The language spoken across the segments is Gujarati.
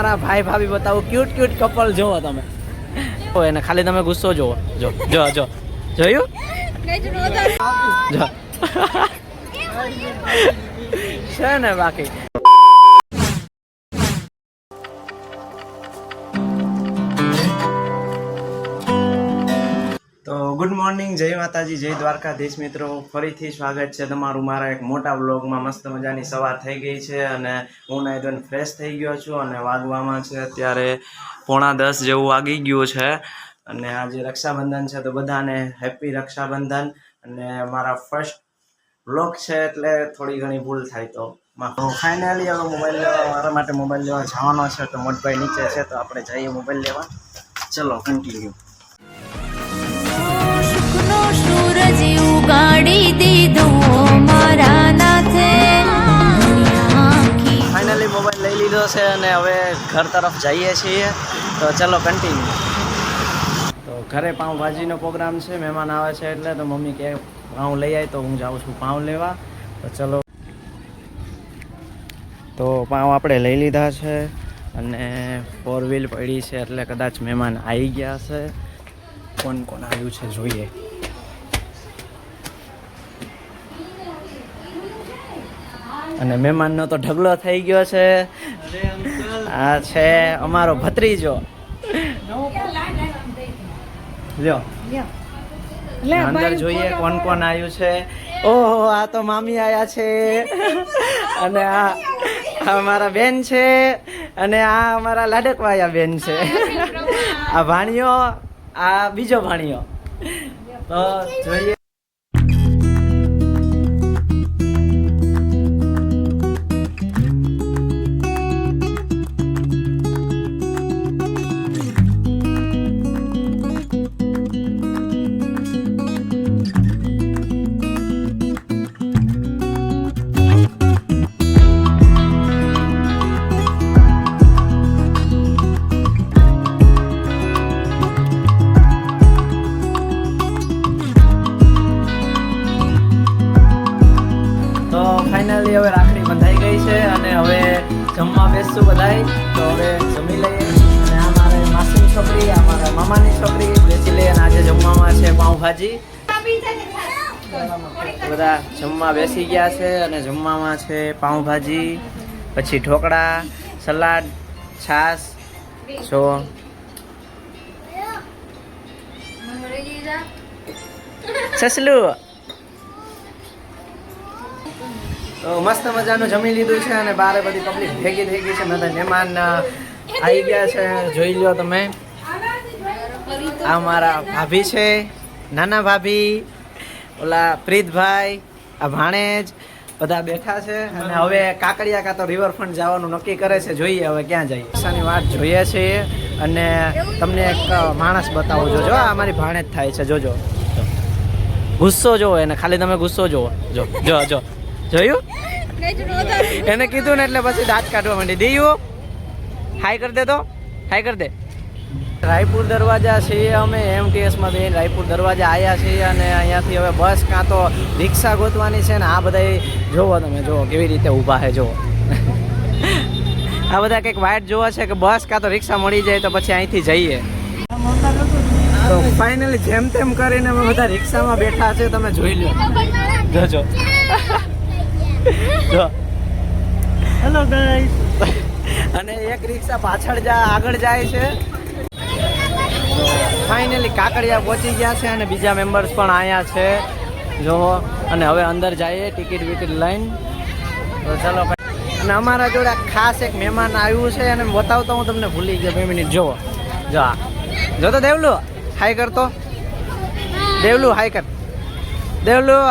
મારા ભાઈ ભાભી બતાવું ક્યુટ ક્યુટ કપલ જોવો તમે એને ખાલી તમે ગુસ્સો જોવો જો જો જો જોયું જો છે ને બાકી તો ગુડ મોર્નિંગ, જય માતાજી, જય દ્વારકાધીશ મિત્રો. ફરીથી સ્વાગત છે તમારું મારા એક મોટા વ્લોગમાં. મસ્ત મજાની સવાર થઈ ગઈ છે અને હું નાઈ ધોઈને ફ્રેશ થઈ ગયો છું અને વાગવામાં છે અત્યારે 9:45 જેવું વાગી ગયું છે. અને આજે રક્ષાબંધન છે તો બધાને હેપી રક્ષાબંધન. અને મારા ફર્સ્ટ વ્લોગ છે એટલે થોડી ઘણી ભૂલ થાય તો ફાઇનલી હવે મોબાઈલ લેવા મારા માટે મોબાઈલ લેવા જવાનો છે તો મોટભાઈ નીચે છે તો આપણે જઈએ મોબાઈલ લેવા. ચલો કન્ટિન્યુ. સૂરજ ઉગાડી દીધો મારા નાથે. ફાઇનલી મોબાઈલ લઈ લીધો છે અને હવે ઘર તરફ જઈએ છીએ તો ચલો કન્ટિન્યુ. તો ઘરે પાઉંભાજીનો પ્રોગ્રામ છે, મહેમાન આવે છે એટલે તો મમ્મી કહે પાઉં લઈ આવી તો હું જાઉં છું પાઉં લેવા. તો ચલો. તો પાઉં આપણે લઈ લીધા છે અને 4 વ્હીલ પડી છે એટલે કદાચ મહેમાન આવી ગયા છે. કોણ કોણ આવ્યું છે જોઈએ. અને મહેમાનનો તો ઢગલો થઈ ગયો છે. આ છે અમારો ભત્રીજો. લ્યો અંદર જોઈએ કોણ કોણ આવ્યું છે. ઓહો, આ તો મામી આવ્યા છે અને આ અમારા બેન છે અને આ અમારા લાડકવાયા બેન છે. આ ભાણિયો, આ બીજો ભાણિયો. તો જોઈએ. ફાઇનલી હવે રાખડી બંધાઈ ગઈ છે અને હવે જમવા બેસશું બધાય. તો હવે જમી લઈએ. અને આ મારે માસીની છોકરી, આ મારા મામાની છોકરી બેસી લઈએ. અને આજે જમવામાં છે પાઉંભાજી. બધા જમવા બેસી ગયા છે અને જમવામાં છે પાઉંભાજી, પછી ઢોકળા, સલાડ, છાશ. જો સસલું તો મસ્ત મજાનું જમી લીધું છે અને બારે બધી પબ્લિક ભેગી થઈ ગઈ છે. બધા મહેમાન આવી ગયા છે, જોઈ લો તમે. આ મારા ભાભી છે, નાના ભાભી, ઓલા પ્રીતભાઈ, આ ભાણેજ, બધા બેઠા છે. અને હવે કાકડિયા કાં તો રિવરફ્રન્ટ જવાનું નક્કી કરે છે. જોઈએ હવે ક્યાં જઈએ. પૈસાની વાત જોઈએ છીએ અને તમને એક માણસ બતાવો. જોજો, આ મારી ભાણેજ થાય છે. જોજો ગુસ્સો જોવો એને, ખાલી તમે ગુસ્સો જોવો. જો જો જો જોયું, એને કીધું ને એટલે પછી દાંત કાઢવા માંડી. દીયું હાઈ કરી દે, તો હાઈ કરી દે. રાયપુર દરવાજા છીએ અમે, એમટીએસમાં બેન રાયપુર દરવાજા આવ્યા છીએ અને અહીંયાથી હવે બસ કાં તો રિક્ષા ગોતવાની છે ને આ બધા જોવો તમે, જોવો કેવી રીતે ઊભા છે. જુઓ આ બધા કંઈક વાઇટ જોવા છે કે બસ કાં તો રિક્ષા મળી જાય તો પછી અહીંથી જઈએ. તો ફાઇનલી જેમ તેમ કરીને અમે બધા રિક્ષામાં બેઠા છે. તમે જોઈ લો, જોજો. જો હેલો ગાઈસ. અને એક રિક્ષા પાછળ આગળ જાય છે. ફાઇનલી કાકડિયા પહોંચી ગયા છે અને બીજા મેમ્બર્સ પણ આવ્યા છે. જો અને હવે અંદર જઈએ ટિકિટ વિકિટ લઈને. તો ચાલો. અને અમારા જોડે ખાસ એક મહેમાન આવ્યું છે અને બતાવતો હું તમને ભૂલી ગયો. 2 મિનિટ જુઓ. જો જો તો દેવલું હાઈ કરતો. દેવલું હાઈ કર. દેવલું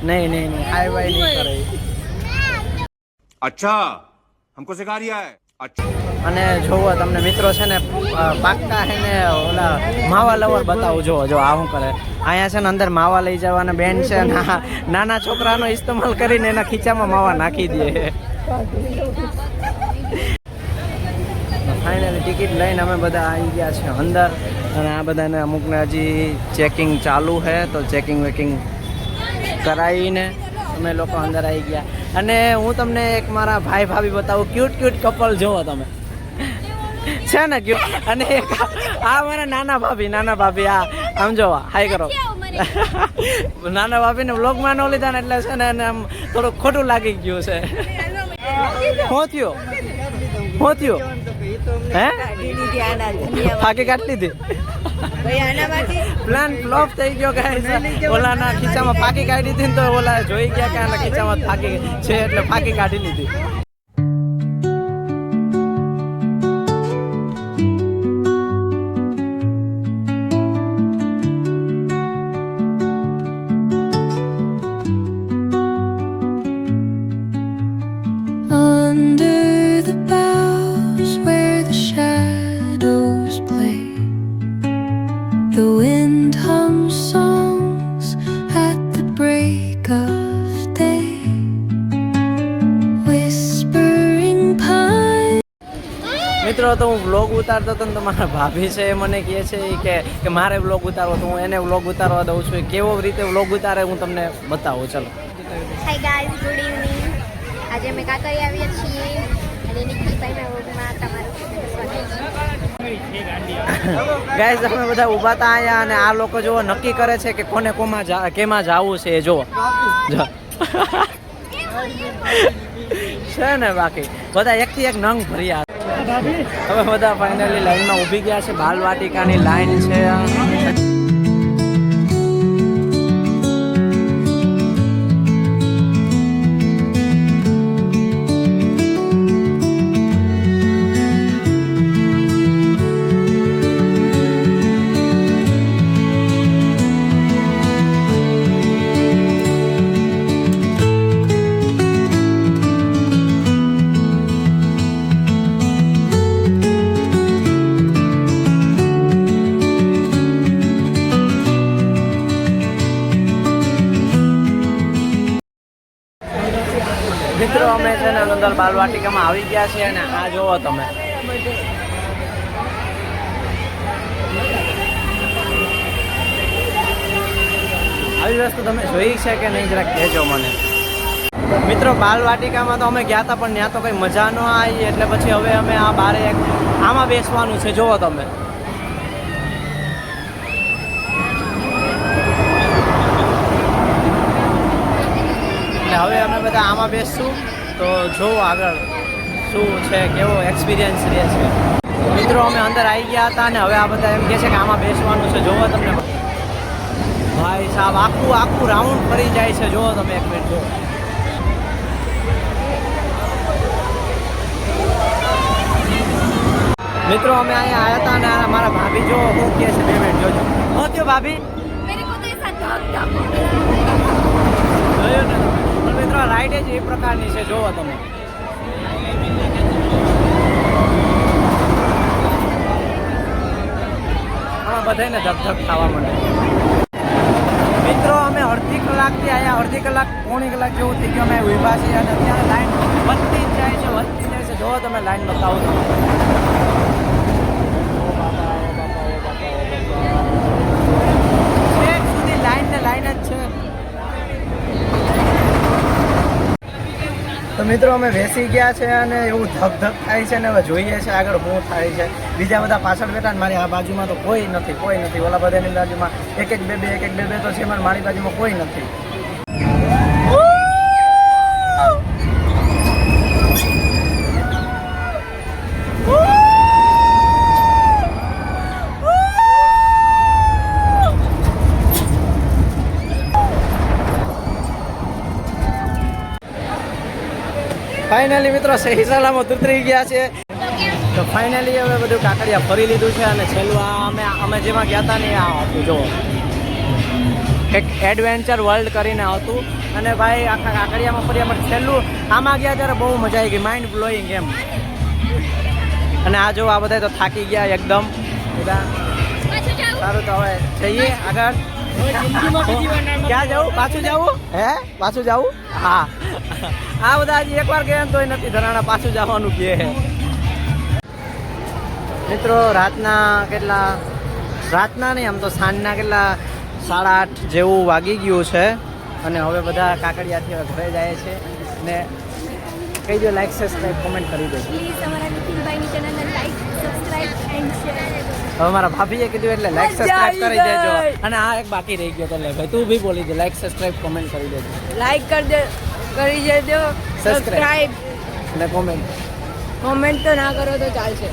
નહીં નહીં નહીં હાઈ વાઈ નહીં કરે. अच्छा हमको सिखा रिया है. अच्छा. અને જોવો તમને મિત્રો છે ને પાક્કા છે ને ઓલા માવા લવર બતાવું. જો જો આ શું કરે. અહીંયા છે ને અંદર માવા લઈ જવાના બેન છે. નાના છોકરાનો ઇસ્તેમાલ કરીને એના ખીચામાં માવા નાખી દે. ફાઇનલી ટિકિટ લઈને અમે બધા આવી ગયા છે અંદર. અને આ બધાને અમુકને હજી ચેકિંગ ચાલુ છે તો ચેકિંગ વેકિંગ કરાવીને અમે લોકો અંદર આવી ગયા. અને હું તમને એક મારા ભાઈ ભાભી બતાવું ક્યુટ ક્યુટ કપલ જોવો તમે. છે ને કયો. અને એક આ મારા નાના ભાભી આ આમ જો હાય કરો. નાના ભાભીને વ્લોગમાં ન લીધા ને એટલે છે ને એને આમ થોડું ખોટું લાગી ગયું છે. શું થયું હે ફાકી કાઢી લીધી. પ્લાન ફ્લોપ થઈ ગયો ગાઈસ. ઓલાના ખીચામાં ફાકી કાઢી હતી ને તો ઓલા જોઈ ગયા કે આના ખીચામાં ફાકી છે એટલે ફાકી કાઢી લીધી. Under the boughs where the shadows play, the wind hums songs at the break of day, whispering pine. મિત્રો તો હું વ્લોગ ઉતારતો હતો ને તો મારા ભાભી છે એ મને કહે છે કે મારે વ્લોગ ઉતારવો તો હું એને વ્લોગ ઉતારવા દઉં છું. કેવો રીતે વ્લોગ ઉતારે હું તમને બતાવું. ચલો. Hi guys, good evening. આજે અમે કાંકરી આવ્યા છીએ અને નિકીભાઈના વ્લોગમાં તમારું સ્વાગત છે. ગાઈઝ અમે બધા ઊભા હતા અહીંયા અને આ લોકો જો નક્કી કરે છે કે કોને કેમાં જવું છે એ જો છે ને. બાકી બધા એકથી એક નંગ ભર્યા. હવે બધા ફાઇનલી લાઈનમાં ઊભી ગયા છે. બાલવાટિકાની લાઈન છે. મિત્રો અમે છે ને અંદર બાલવાટિકામાં આવી ગયા છીએ અને આ જોવો તમે. આવી વસ્તુ તમે જોઈ છે કે નહીં જરાક કહેજો મને. મિત્રો બાલવાટિકામાં તો અમે ગયા હતા પણ ત્યાં તો કંઈ મજા ન આવી એટલે પછી હવે અમે આ બારે આમાં બેસવાનું છે. જોવો તમે. હવે અમે બધા આમાં બેસશું તો જોવો આગળ શું છે, કેવો એક્સપિરિયન્સ રહે છે. મિત્રો અમે અંદર આવી ગયા હતા અને હવે આ બધા એમ કહે છે કે આમાં બેસવાનું છે. જોવો તમને ભાઈ સાહેબ આખું રાઉન્ડ ફરી જાય છે. જોવો તમે એક મિનિટ જુઓ. મિત્રો અમે અહીંયા આવ્યા હતા અને મારા ભાભી જો શું કહે છે 2 મિનિટ જોજો. શું થયું ભાભી? જોયું ને મિત્રો રાઈડ જ એ પ્રકારની છે. જોવો તમે. આમાં બધાને ધક થવા માંડે. મિત્રો અમે અડધી કલાકથી આવ્યા. અડધી કલાક પોણી કલાક જેવું થઈ ગયું અમે ઊભા છીએ અને અત્યારે લાઈન વધતી જ જાય છે. જોવો તમે લાઈન બતાવો તો. છેક સુધી લાઈન જ છે. તો મિત્રો અમે બેસી ગયા છે અને એવું ધક થાય છે ને હવે જોઈએ છે આગળ શું થાય છે. બીજા બધા પાછળ બેઠા ને મારી આ બાજુમાં તો કોઈ નથી. ઓલા બધાની બાજુમાં એક એક બે તો છે. મારી બાજુમાં કોઈ નથી. ફાઇનલી મિત્રો સહી સલામત ઉતરી ગયા છે. તો ફાઇનલી હવે બધું કાંકરિયા ફરી લીધું છે અને છેલ્લું અમે જેમાં ગયા હતા ને આ હતું જુઓ, એક એડવેન્ચર વર્લ્ડ કરીને હતું. અને ભાઈ આખા કાંકરિયામાં ફરી અમે છેલ્લું આમાં ગયા ત્યારે બહુ મજા આવી ગઈ, માઇન્ડ બ્લોઈંગ એમ. અને આ જો આ બધા તો થાકી ગયા એકદમ બધા. સારું તો હવે જઈએ આગળ. ક્યાં જવું? પાછું જવું? પાછું જવું? હા. આ બધા હજી એકવાર ગયા ને તોય નથી ધરાણા, પાછું જવાનું કહે. મિત્રો રાતના નહીં આમ તો સાંજના કેટલા 8:30 જેવું વાગી ગયું છે અને હવે બધા કાંકરિયાથી ઘરે જાય છે. ને કહી દો, લાઈક સબસ્ક્રાઇબ કોમેન્ટ કરી દેજો. પ્લીઝ અમારા નિખિલભાઈની ચેનલને લાઈક સબસ્ક્રાઇબ એન્ડ શેર. હવે મારા ભાભીએ કીધું એટલે લાઈક સબસ્ક્રાઇબ કરી દેજો. અને આ એક બાકી રહી ગયો તો લે ભાઈ તું બી બોલી દે, લાઈક સબસ્ક્રાઇબ કોમેન્ટ કરી દેજો. લાઈક કરી દેજો, સબસ્ક્રાઇબ અને કોમેન્ટ કોમેન્ટ તો ના કરો તો ચાલશે.